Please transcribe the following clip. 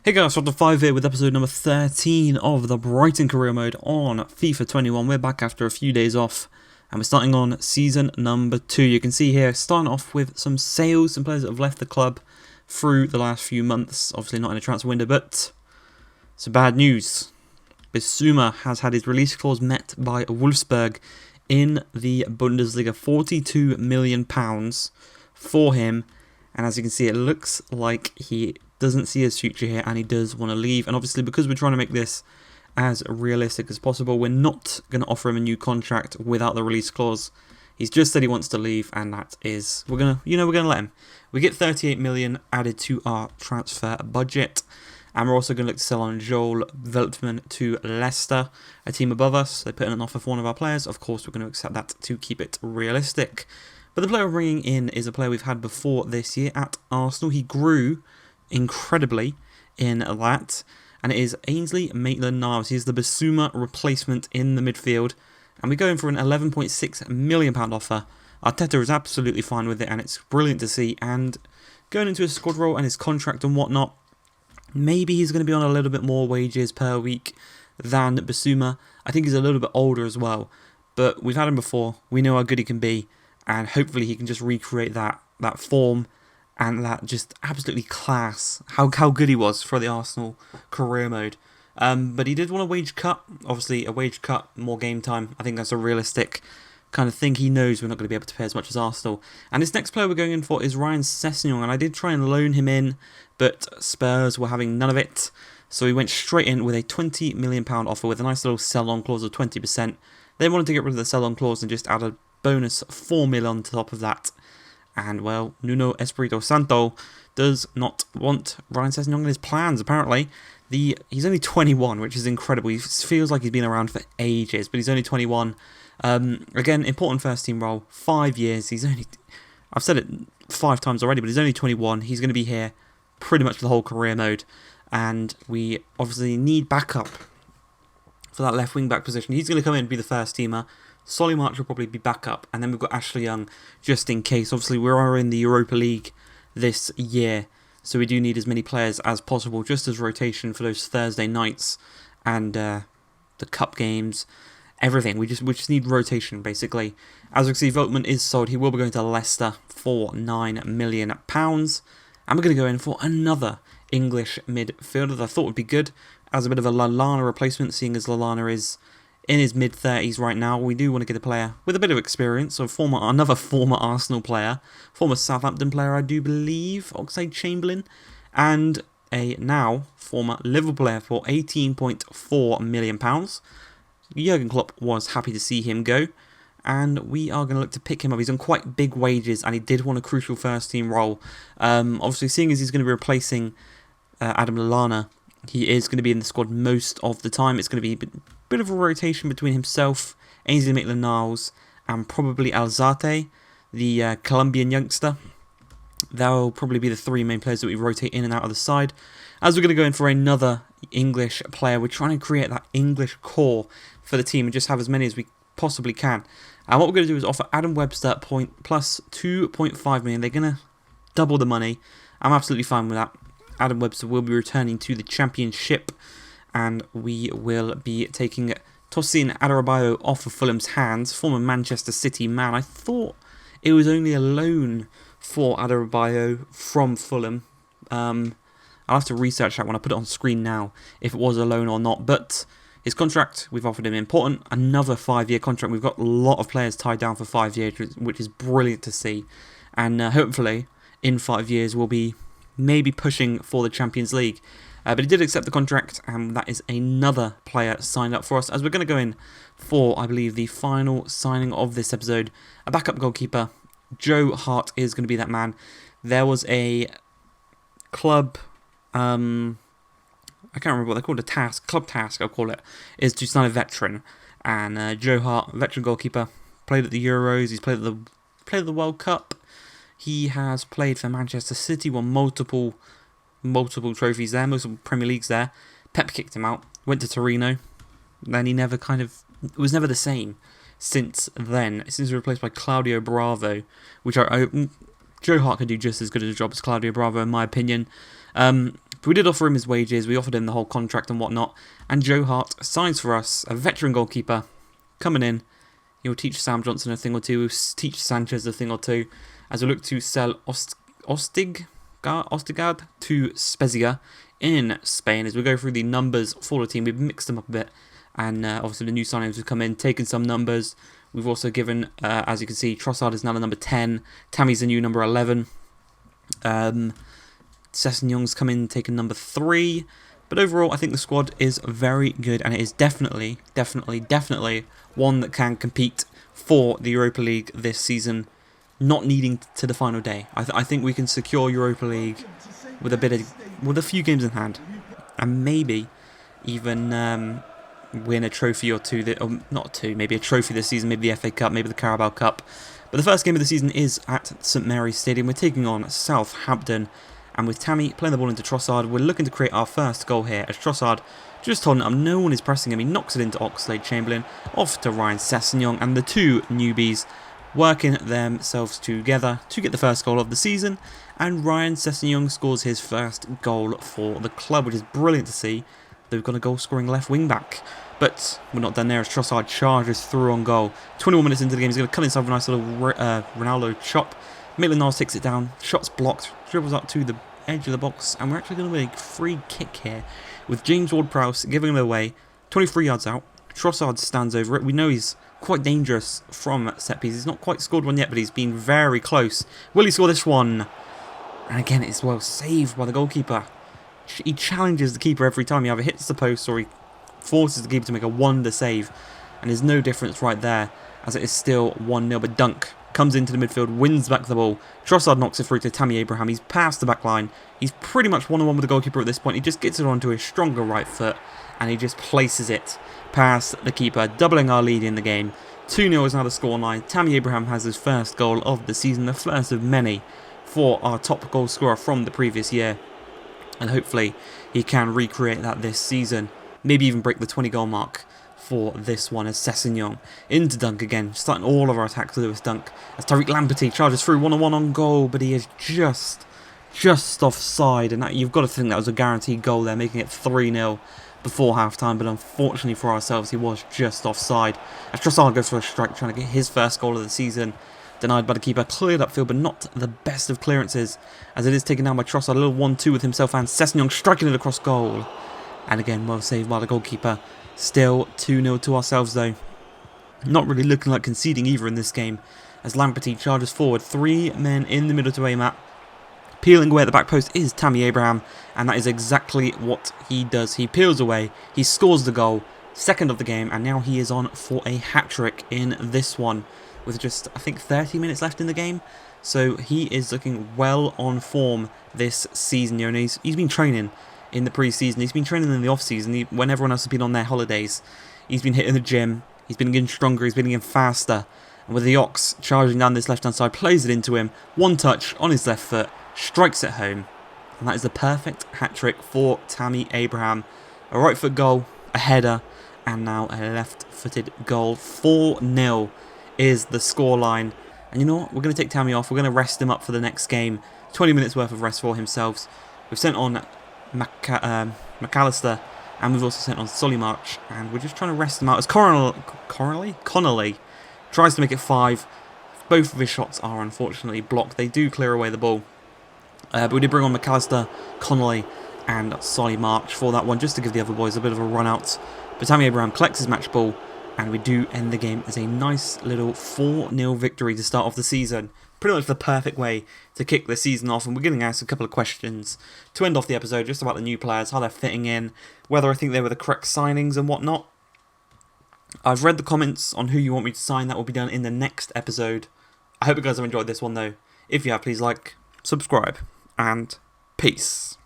Hey guys, Chapter 5 here with episode number 13 of the Brighton career mode on FIFA 21. We're back after a few days off and we're starting on season number 2. You can see here, starting off with some sales, some players that have left the club through the last few months. Obviously not in a transfer window, but some bad news. Bissouma has had his release clause met by Wolfsburg in the Bundesliga. £42 million for him. And as you can see, it looks like he doesn't see his future here and he does want to leave. And obviously, because we're trying to make this as realistic as possible, we're not going to offer him a new contract without the release clause. He's just said he wants to leave, and that is, we're going to let him. We get 38 million added to our transfer budget. And we're also going to look to sell on Joel Veltman to Leicester, a team above us. They put in an offer for one of our players. Of course, we're going to accept that to keep it realistic. But the player we're bringing in is a player we've had before this year at Arsenal. He grew incredibly in that, and it is Ainsley Maitland-Niles. He is the Bissouma replacement in the midfield, and we go in for an £11.6 million offer. Arteta is absolutely fine with it, and it's brilliant to see. And going into his squad role and his contract and whatnot, maybe he's going to be on a little bit more wages per week than Bissouma. I think he's a little bit older as well, but we've had him before. We know how good he can be, and hopefully he can just recreate that form and that just absolutely class, how good he was for the Arsenal career mode. But he did want a wage cut. Obviously, a wage cut, more game time. I think that's a realistic kind of thing. He knows we're not going to be able to pay as much as Arsenal. And this next player we're going in for is Ryan Sessegnon. And I did try and loan him in, but Spurs were having none of it. So he went straight in with a £20 million offer with a nice little sell-on clause of 20%. They wanted to get rid of the sell-on clause and just add a bonus $4 million on top of that. And, well, Nuno Espirito Santo does not want Ryan Sessegnon in his plans, apparently. He's only 21, which is incredible. He feels like he's been around for ages, but he's only 21. Again, important first-team role, 5 years. I've said it 5 times already, but he's only 21. He's going to be here pretty much the whole career mode. And we obviously need backup for that left wing-back position. He's going to come in and be the first-teamer. Solly March will probably be back up, and then we've got Ashley Young just in case. Obviously, we are in the Europa League this year, so we do need as many players as possible, just as rotation for those Thursday nights and the cup games, everything. We just need rotation, basically. As we can see, Veltman is sold. He will be going to Leicester for £9 million. And we're going to go in for another English midfielder that I thought would be good as a bit of a Lallana replacement, seeing as Lallana is in his mid-30s right now. We do want to get a player with a bit of experience, so another former Arsenal player, former Southampton player, I do believe, Oxlade-Chamberlain, and a now former Liverpool player for £18.4 million. Jurgen Klopp was happy to see him go, and we are going to look to pick him up. He's on quite big wages, and he did want a crucial first-team role. Obviously, seeing as he's going to be replacing Adam Lallana, he is going to be in the squad most of the time. It's going to be a bit of a rotation between himself, Ainsley Maitland-Niles, and probably Alzate, the Colombian youngster. They'll probably be the 3 main players that we rotate in and out of the side. As we're going to go in for another English player, we're trying to create that English core for the team and just have as many as we possibly can. And what we're going to do is offer Adam Webster plus 2.5 million. They're going to double the money. I'm absolutely fine with that. Adam Webster will be returning to the Championship, and we will be taking Tosin Adarabioyo off of Fulham's hands, former Manchester City man. I thought it was only a loan for Adarabioyo from Fulham. I'll have to research that when I put it on screen now, if it was a loan or not. But his contract, we've offered him important, another 5-year contract. We've got a lot of players tied down for 5 years, which is brilliant to see. And hopefully, in 5 years, we'll be maybe pushing for the Champions League. But he did accept the contract, and that is another player signed up for us. As we're going to go in for, I believe, the final signing of this episode, a backup goalkeeper. Joe Hart is going to be that man. There was a club, I can't remember what they're called, club task, I'll call it, is to sign a veteran. And Joe Hart, veteran goalkeeper, played at the Euros, he's played at the World Cup. He has played for Manchester City, won multiple trophies there, multiple Premier Leagues there. Pep kicked him out, went to Torino. Then it was never the same since then. Since he was replaced by Claudio Bravo, which Joe Hart could do just as good a job as Claudio Bravo, in my opinion. But we did offer him his wages, we offered him the whole contract and whatnot, and Joe Hart signs for us, a veteran goalkeeper, coming in. He'll teach Sam Johnson a thing or two, he'll teach Sanchez a thing or two, as we look to sell Ostigard to Spezia in Spain. As we go through the numbers for the team, we've mixed them up a bit, and obviously the new signings have come in, taken some numbers. We've also given, as you can see, Trossard is now the number 10, Tammy's the new number 11, Sessegnong's come in, taken number 3, but overall I think the squad is very good, and it is definitely one that can compete for the Europa League this season, not needing to the final day. I think we can secure Europa League with a few games in hand, and maybe even win a trophy or two, maybe a trophy this season, maybe the FA Cup, maybe the Carabao Cup. But the first game of the season is at St Mary's Stadium. We're taking on Southampton, and with Tammy playing the ball into Trossard, we're looking to create our first goal here, as Trossard just holding up, no one is pressing him, he knocks it into Oxlade-Chamberlain, off to Ryan Sessegnon, and the two newbies working themselves together to get the first goal of the season, and Ryan Sessegnon scores his first goal for the club, which is brilliant to see. They've got a goal-scoring left wing-back. But we're not done there as Trossard charges through on goal. 21 minutes into the game, he's going to cut inside with a nice little Ronaldo chop. Maitland-Niles takes it down, shot's blocked, dribbles up to the edge of the box, and we're actually going to make a free kick here with James Ward-Prowse giving it away, 23 yards out. Trossard stands over it. We know he's quite dangerous from set pieces. He's not quite scored one yet, but he's been very close. Will he score this one? And again, it's well saved by the goalkeeper. He challenges the keeper every time. He either hits the post or he forces the keeper to make a wonder save. And there's no difference right there, as it is still 1-0. But Dunk comes into the midfield, wins back the ball. Trossard knocks it through to Tammy Abraham. He's past the back line. He's pretty much one-on-one with the goalkeeper at this point. He just gets it onto his stronger right foot, and he just places it past the keeper, doubling our lead in the game. 2-0 is now the scoreline. Tammy Abraham has his first goal of the season, the first of many for our top goal scorer from the previous year. And hopefully he can recreate that this season. Maybe even break the 20 goal mark for this one, as Sessegnon into Dunk again, starting all of our attacks with Lewis Dunk. As Tariq Lamptey charges through 1-on-1 on goal, but he is just offside. And that, you've got to think that was a guaranteed goal there, making it 3-0 before half-time. But unfortunately for ourselves, he was just offside. As Trossard goes for a strike, trying to get his first goal of the season. Denied by the keeper, cleared upfield, but not the best of clearances, as it is taken down by Trossard. A little 1-2 with himself and Sessegnon striking it across goal. And again, well saved by the goalkeeper. Still 2-0 to ourselves though. Not really looking like conceding either in this game, as Lamptey charges forward. 3 men in the middle to aim at. Peeling away at the back post is Tammy Abraham, and that is exactly what he does. He peels away, he scores the goal, second of the game, and now he is on for a hat-trick in this one, with just, I think, 30 minutes left in the game. So he is looking well on form this season. You know, he's been training in the pre-season, he's been training in the off-season, when everyone else has been on their holidays. He's been hitting the gym, he's been getting stronger, he's been getting faster. And with the Ox charging down this left-hand side, plays it into him, one touch on his left foot, strikes it home. And that is the perfect hat-trick for Tammy Abraham. A right foot goal, a header, and now a left-footed goal. 4-0 is the scoreline. And you know what? We're going to take Tammy off. We're going to rest him up for the next game. 20 minutes worth of rest for himself. We've sent on McAllister, and we've also sent on Solly March, and we're just trying to rest him out as Connolly tries to make it 5. Both of his shots are unfortunately blocked. They do clear away the ball. But we did bring on McAllister, Connolly, and Solly March for that one, just to give the other boys a bit of a run out. But Tammy Abraham collects his match ball, and we do end the game as a nice little 4-0 victory to start off the season. Pretty much the perfect way to kick the season off, and we're getting asked a couple of questions to end off the episode, just about the new players, how they're fitting in, whether I think they were the correct signings and whatnot. I've read the comments on who you want me to sign. That will be done in the next episode. I hope you guys have enjoyed this one though. If you have, please like, subscribe, and peace.